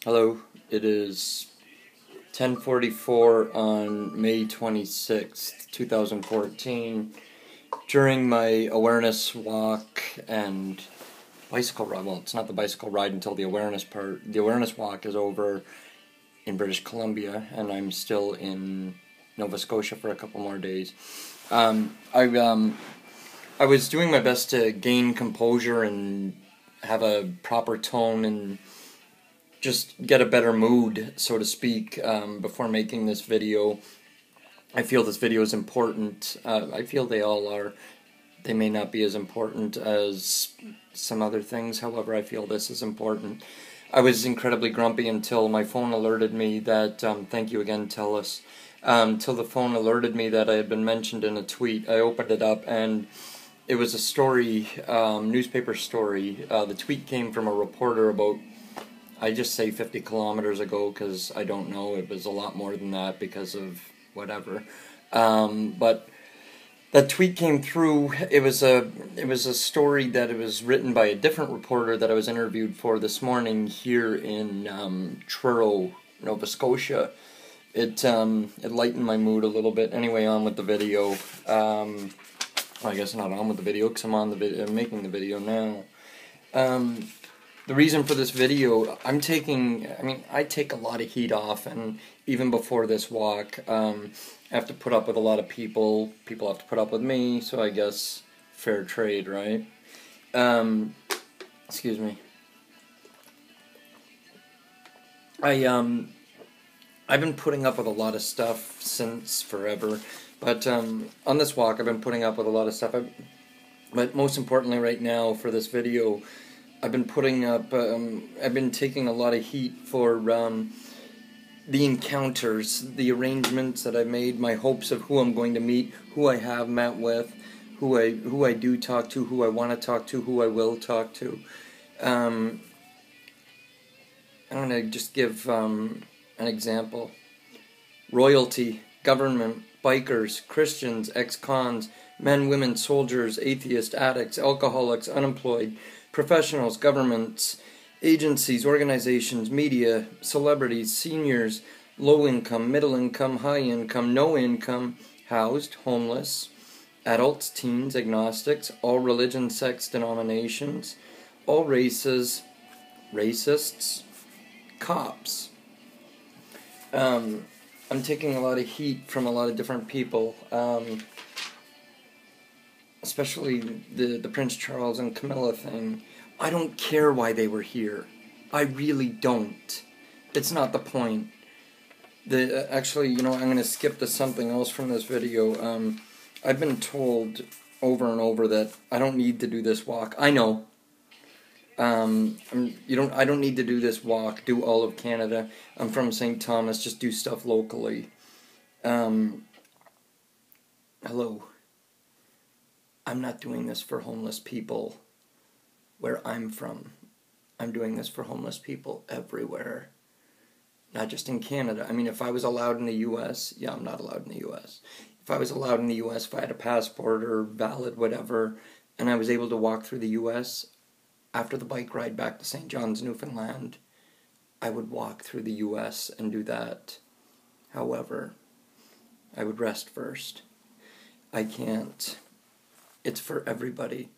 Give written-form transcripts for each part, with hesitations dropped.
Hello, it is 10:44 on May 26th, 2014. During my awareness walk and bicycle ride, well, it's not the bicycle ride until the awareness part. The awareness walk is over in British Columbia, and I'm still in Nova Scotia for a couple more days. I was doing my best to gain composure and have a proper tone and just get a better mood, so to speak, before making this video. I feel this video is important. I feel they all are. They may not be as important as some other things, however, I feel this is important. I was incredibly grumpy until my phone alerted me that, thank you again, Telus, till the phone alerted me that I had been mentioned in a tweet. I opened it up and it was a story, newspaper story. The tweet came from a reporter about, I just say 50 kilometers ago because I don't know. It was a lot more than that because of whatever. But that tweet came through. It was a story that it was written by a different reporter that I was interviewed for this morning here in Truro, Nova Scotia. It lightened my mood a little bit. Anyway, on with the video. Well, I guess not on with the video because I'm on the video, making the video now. The reason for this video, I take a lot of heat off, and even before this walk, I have to put up with a lot of people. People have to put up with me, so I guess fair trade, right? Excuse me. I've been putting up with a lot of stuff since forever, but on this walk, I've been putting up with a lot of stuff. But most importantly, right now for this video, I've been putting up, I've been taking a lot of heat for the encounters, the arrangements that I've made, my hopes of who I'm going to meet, who I have met with, who I do talk to, who I want to talk to, who I will talk to. I'm going to just give an example. Royalty, government, bikers, Christians, ex-cons, men, women, soldiers, atheists, addicts, alcoholics, unemployed, professionals, governments, agencies, organizations, media, celebrities, seniors, low income, middle income, high income, no income, housed, homeless, adults, teens, agnostics, all religions, sects, denominations, all races, racists, cops. I'm taking a lot of heat from a lot of different people, especially the Prince Charles and Camilla thing. I don't care why they were here. I really don't. It's not the point. Actually, I'm going to skip to something else from this video. I've been told over and over that I don't need to do this walk. I know. I don't need to do this walk, do all of Canada. I'm from St. Thomas, just do stuff locally. Hello. I'm not doing this for homeless people where I'm from. I'm doing this for homeless people everywhere. Not just in Canada. I mean, if I was allowed in the U.S., yeah, I'm not allowed in the U.S. If I was allowed in the U.S., if I had a passport or valid whatever, and I was able to walk through the U.S., after the bike ride back to St. John's, Newfoundland, I would walk through the U.S. and do that. However, I would rest first. I can't. It's for everybody.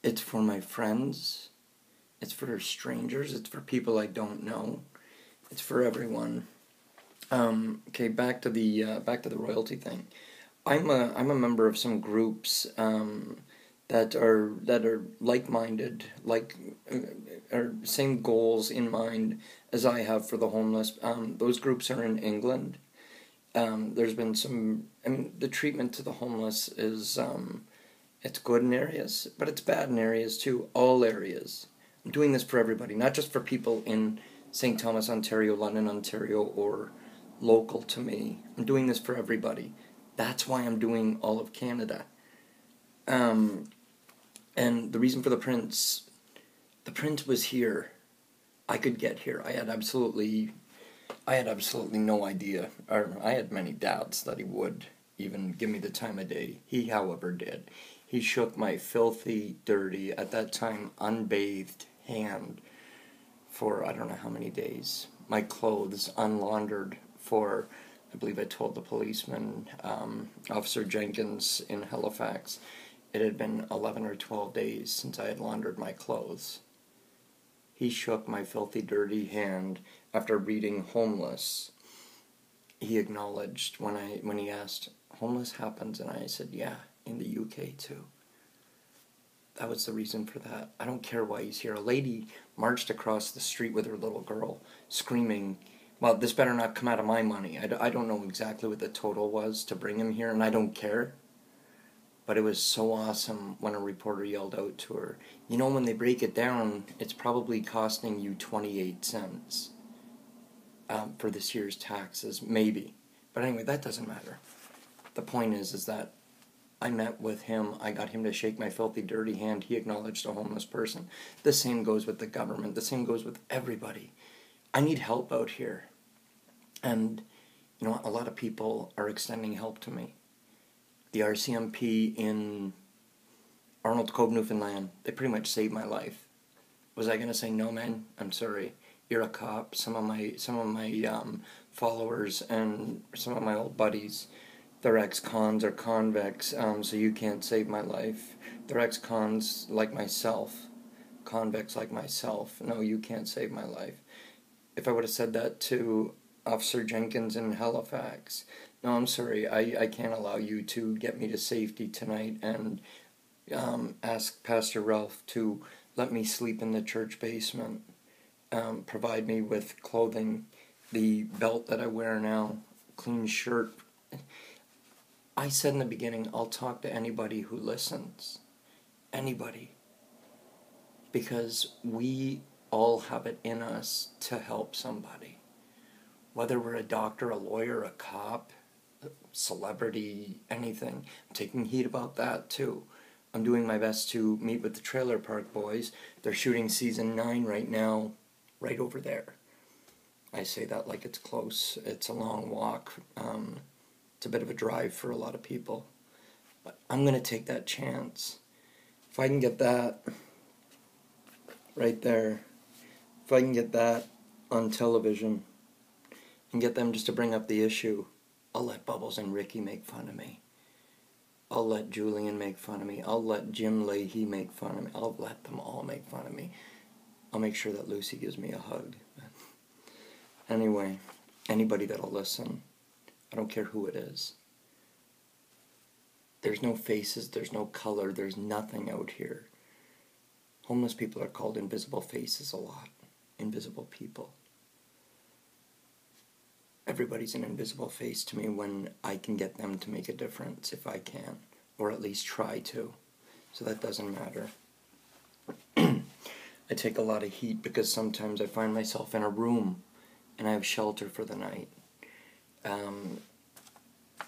It's for my friends. It's for strangers. It's for people I don't know. It's for everyone. Okay, back to the royalty thing. I'm a member of some groups that are like-minded, or same goals in mind as I have for the homeless. Those groups are in England. There's been some, the treatment to the homeless is, it's good in areas, but it's bad in areas too, all areas. I'm doing this for everybody, not just for people in St. Thomas, Ontario, London, Ontario, or local to me. I'm doing this for everybody. That's why I'm doing all of Canada. And the reason for the Prince was here. I could get here. I had absolutely no idea. Or I had many doubts that he would even give me the time of day. He, however, did. He shook my filthy, dirty, at that time, unbathed hand for I don't know how many days. my clothes unlaundered for, I believe I told the policeman, Officer Jenkins in Halifax, it had been 11 or 12 days since I had laundered my clothes. He shook my filthy, dirty hand after reading homeless. He acknowledged when he asked, homeless happens, and I said, yeah, in the UK too. That was the reason for that. I don't care why he's here. A lady marched across the street with her little girl, screaming, well, this better not come out of my money. I don't know exactly what the total was to bring him here, and I don't care. But it was so awesome when a reporter yelled out to her, you know, when they break it down, it's probably costing you 28 cents for this year's taxes, maybe. But anyway, that doesn't matter. The point is that I met with him, I got him to shake my filthy, dirty hand, he acknowledged a homeless person. The same goes with the government, the same goes with everybody. I need help out here. And, you know, a lot of people are extending help to me. The RCMP in Arnold Cove, Newfoundland, they pretty much saved my life. Was I going to say, no, man, I'm sorry, you're a cop. Some of my followers and some of my old buddies, they're ex-cons or convicts, so you can't save my life. They're ex-cons like myself, convicts like myself. No, you can't save my life. If I would have said that to Officer Jenkins in Halifax, no, I'm sorry, I can't allow you to get me to safety tonight, and ask Pastor Ralph to let me sleep in the church basement, provide me with clothing, the belt that I wear now, clean shirt. I said in the beginning, I'll talk to anybody who listens. Anybody. Because we all have it in us to help somebody. Whether we're a doctor, a lawyer, a cop, a celebrity, anything. I'm taking heat about that too. I'm doing my best to meet with the Trailer Park Boys. They're shooting season 9 right now, right over there. I say that like it's close. It's a long walk. It's a bit of a drive for a lot of people. But I'm going to take that chance. If I can get that right there, if I can get that on television and get them just to bring up the issue, I'll let Bubbles and Ricky make fun of me. I'll let Julian make fun of me. I'll let Jim Leahy make fun of me. I'll let them all make fun of me. I'll make sure that Lucy gives me a hug. Anyway, anybody that'll listen, I don't care who it is. There's no faces, there's no color, there's nothing out here. Homeless people are called invisible faces a lot. Invisible people. Everybody's an invisible face to me when I can get them to make a difference, if I can. Or at least try to. So that doesn't matter. I take a lot of heat because sometimes I find myself in a room and I have shelter for the night. I'm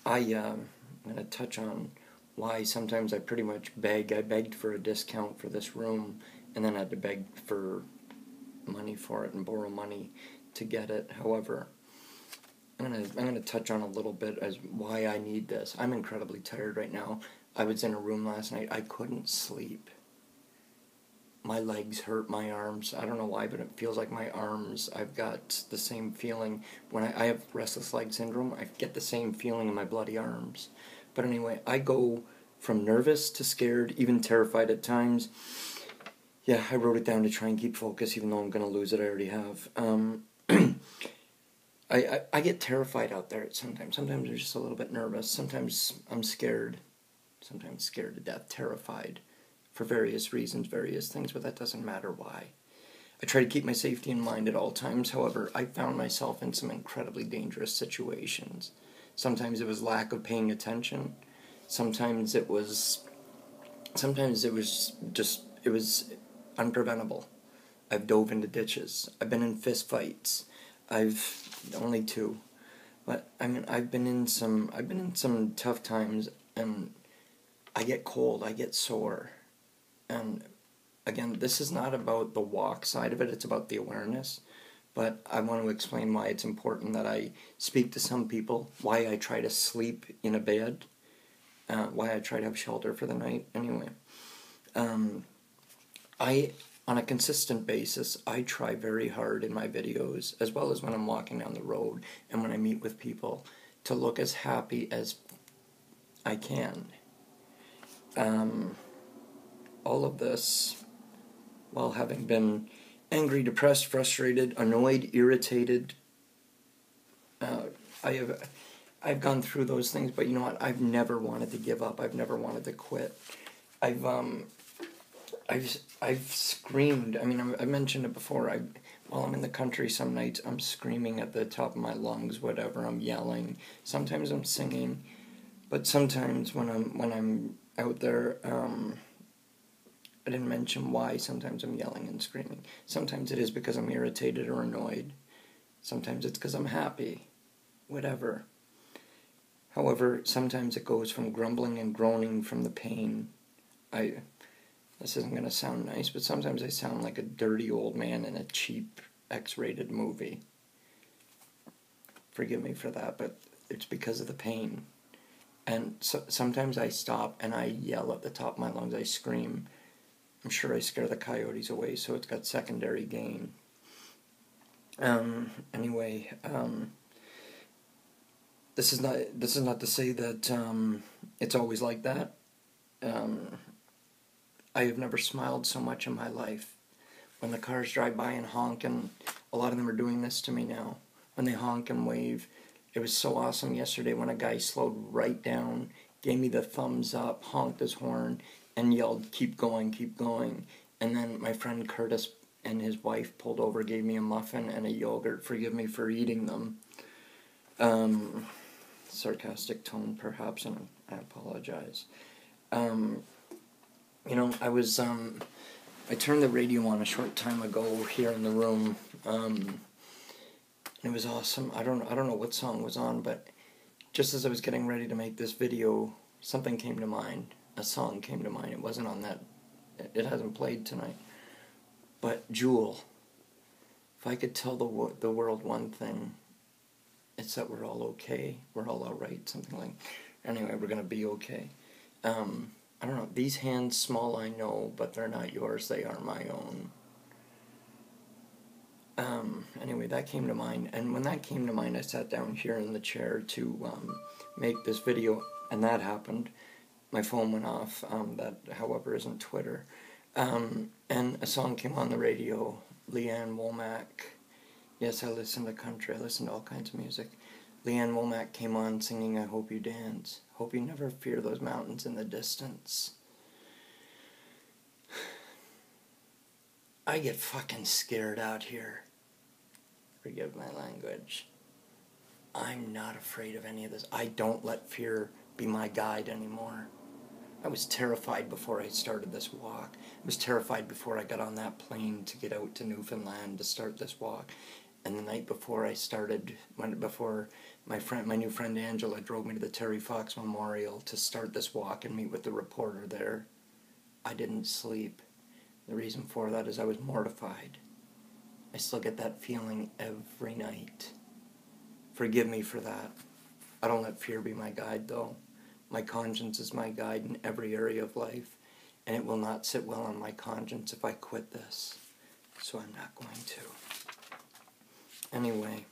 going to touch on why sometimes I pretty much beg. I begged for a discount for this room and then had to beg for money for it and borrow money to get it. However, I'm gonna touch on a little bit as why I need this. I'm incredibly tired right now. I was in a room last night. I couldn't sleep. My legs hurt, my arms. I don't know why, but it feels like my arms. I've got the same feeling. When I have restless leg syndrome, I get the same feeling in my bloody arms. But anyway, I go from nervous to scared, even terrified at times. Yeah, I wrote it down to try and keep focus, even though I'm going to lose it. I already have. I get terrified out there sometimes. Sometimes I'm just a little bit nervous. Sometimes I'm scared. Sometimes scared to death, terrified. For various reasons, various things, but that doesn't matter why. I try to keep my safety in mind at all times. However, I found myself in some incredibly dangerous situations. Sometimes it was lack of paying attention. Sometimes it was unpreventable. I've dove into ditches. I've been in fist fights. Only 2. But I mean, I've been in some tough times, and I get cold, I get sore. And again, this is not about the walk side of it, it's about the awareness. But I want to explain why it's important that I speak to some people, why I try to sleep in a bed, why I try to have shelter for the night. Anyway, on a consistent basis, I try very hard in my videos, as well as when I'm walking down the road and when I meet with people, to look as happy as I can. All of this while having been angry, depressed, frustrated, annoyed, irritated. I've gone through those things, but you know what? I've never wanted to give up. I've never wanted to quit. I've screamed. I mean, I mentioned it before. While I'm in the country, some nights I'm screaming at the top of my lungs, whatever. I'm yelling. Sometimes I'm singing, but sometimes when I'm out there, I didn't mention why. Sometimes I'm yelling and screaming. Sometimes it is because I'm irritated or annoyed. Sometimes it's because I'm happy. Whatever. However, sometimes it goes from grumbling and groaning from the pain. This isn't going to sound nice, but sometimes I sound like a dirty old man in a cheap X-rated movie. Forgive me for that, but it's because of the pain. And sometimes I stop and I yell at the top of my lungs. I scream. I'm sure I scare the coyotes away, so it's got secondary gain. Anyway, this is not to say that it's always like that. I have never smiled so much in my life. When the cars drive by and honk, and a lot of them are doing this to me now, when they honk and wave, it was so awesome yesterday when a guy slowed right down, gave me the thumbs up, honked his horn, and yelled, "Keep going, keep going." And then my friend Curtis and his wife pulled over, gave me a muffin and a yogurt. Forgive me for eating them. Sarcastic tone, perhaps, and I apologize. You know, I turned the radio on a short time ago here in the room, and it was awesome. I don't know what song was on, but just as I was getting ready to make this video, something came to mind. A song came to mind. It wasn't on that. It hasn't played tonight. But Jewel, if I could tell the world one thing, it's that we're all okay. We're all alright. Something like. Anyway, we're gonna be okay. I don't know. These hands small, I know, but they're not yours. They are my own. Anyway, that came to mind, and when that came to mind, I sat down here in the chair to make this video, and that happened. My phone went off. That, however, isn't Twitter. And a song came on the radio. Leanne Womack. Yes, I listen to country. I listen to all kinds of music. Leanne Womack came on singing "I Hope You Dance." Hope you never fear those mountains in the distance. I get fucking scared out here. Forgive my language. I'm not afraid of any of this. I don't let fear be my guide anymore. I was terrified before I started this walk. I was terrified before I got on that plane to get out to Newfoundland to start this walk. And the night before I started, before my new friend Angela drove me to the Terry Fox Memorial to start this walk and meet with the reporter there, I didn't sleep. The reason for that is I was mortified. I still get that feeling every night. Forgive me for that. I don't let fear be my guide, though. My conscience is my guide in every area of life, and it will not sit well on my conscience if I quit this. So I'm not going to. Anyway,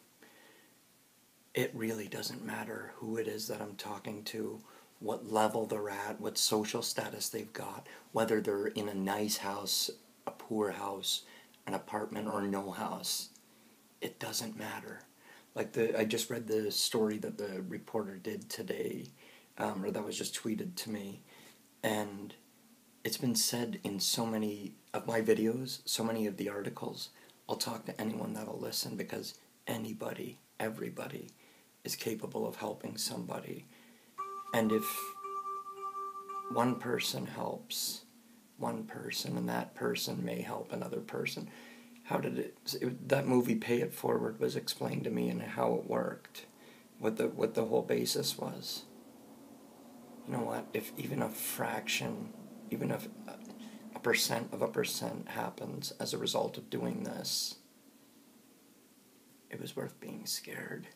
it really doesn't matter who it is that I'm talking to, what level they're at, what social status they've got, whether they're in a nice house, a poor house, an apartment, or no house. It doesn't matter. Like I just read the story that the reporter did today, or that was just tweeted to me, and it's been said in so many of my videos, so many of the articles. I'll talk to anyone that'll listen, because anybody, everybody, is capable of helping somebody. And if one person helps one person, and that person may help another person, that movie Pay It Forward was explained to me, and how it worked, what the whole basis was. You know what? If even a fraction, even if a percent of a percent happens as a result of doing this, it was worth being scared.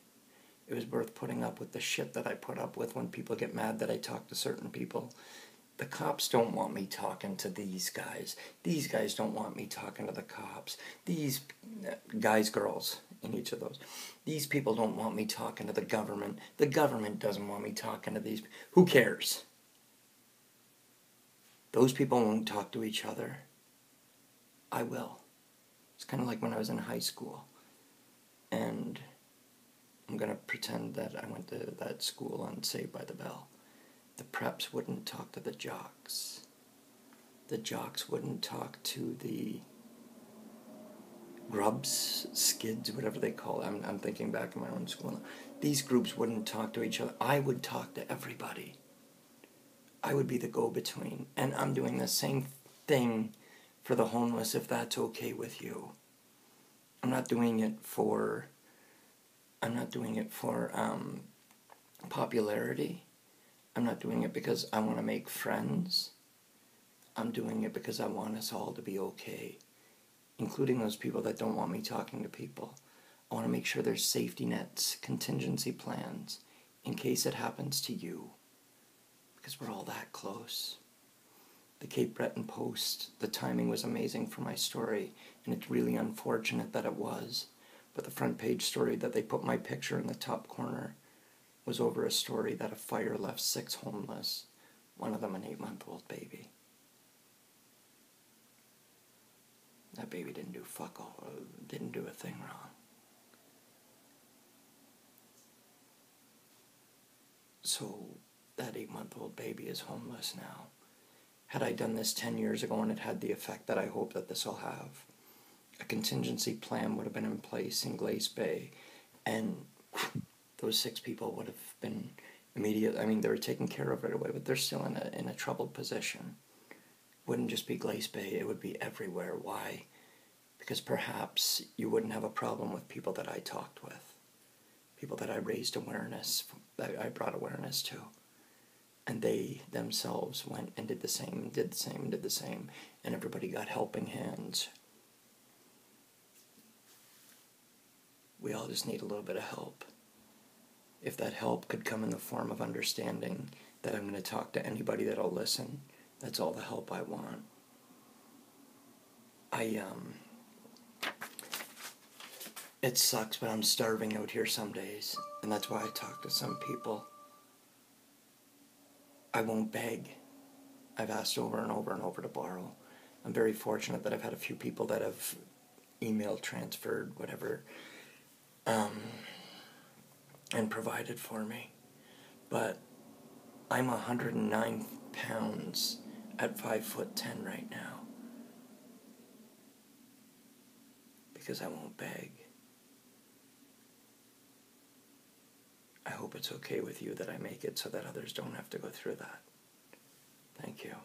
It was worth putting up with the shit that I put up with when people get mad that I talk to certain people. The cops don't want me talking to these guys. These guys don't want me talking to the cops. These guys, girls, in each of those. These people don't want me talking to the government. The government doesn't want me talking to these. Who cares? Those people won't talk to each other. I will. It's kind of like when I was in high school. And I'm going to pretend that I went to that school on Saved by the Bell. The preps wouldn't talk to the jocks. The jocks wouldn't talk to the grubs, skids, whatever they call it. I'm thinking back in my own school. These groups wouldn't talk to each other. I would talk to everybody. I would be the go-between. And I'm doing the same thing for the homeless, if that's okay with you. I'm not doing it for popularity. I'm not doing it because I want to make friends. I'm doing it because I want us all to be okay, including those people that don't want me talking to people. I want to make sure there's safety nets, contingency plans, in case it happens to you, because we're all that close. The Cape Breton Post, the timing was amazing for my story, and it's really unfortunate that it was, but the front page story that they put my picture in the top corner was over a story that a fire left 6 homeless, one of them an 8-month-old baby. That baby didn't do fuck all, didn't do a thing wrong. So that 8-month-old baby is homeless now. Had I done this 10 years ago and it had the effect that I hope that this will have, a contingency plan would have been in place in Glace Bay, and those 6 people would have been immediate. I mean, they were taken care of right away, but they're still in a troubled position. It wouldn't just be Glace Bay, it would be everywhere. Why? Because perhaps you wouldn't have a problem with people that I talked with, people that I raised awareness, that I brought awareness to. And they themselves went and did the same, and did the same, and did the same, and everybody got helping hands. We all just need a little bit of help. If that help could come in the form of understanding that I'm going to talk to anybody that'll listen, that's all the help I want. It sucks, but I'm starving out here some days, and that's why I talk to some people. I won't beg. I've asked over and over and over to borrow. I'm very fortunate that I've had a few people that have email transferred, whatever, and provided for me. But I'm 109 pounds at 5'10" right now. Because I won't beg. I hope it's okay with you that I make it so that others don't have to go through that. Thank you.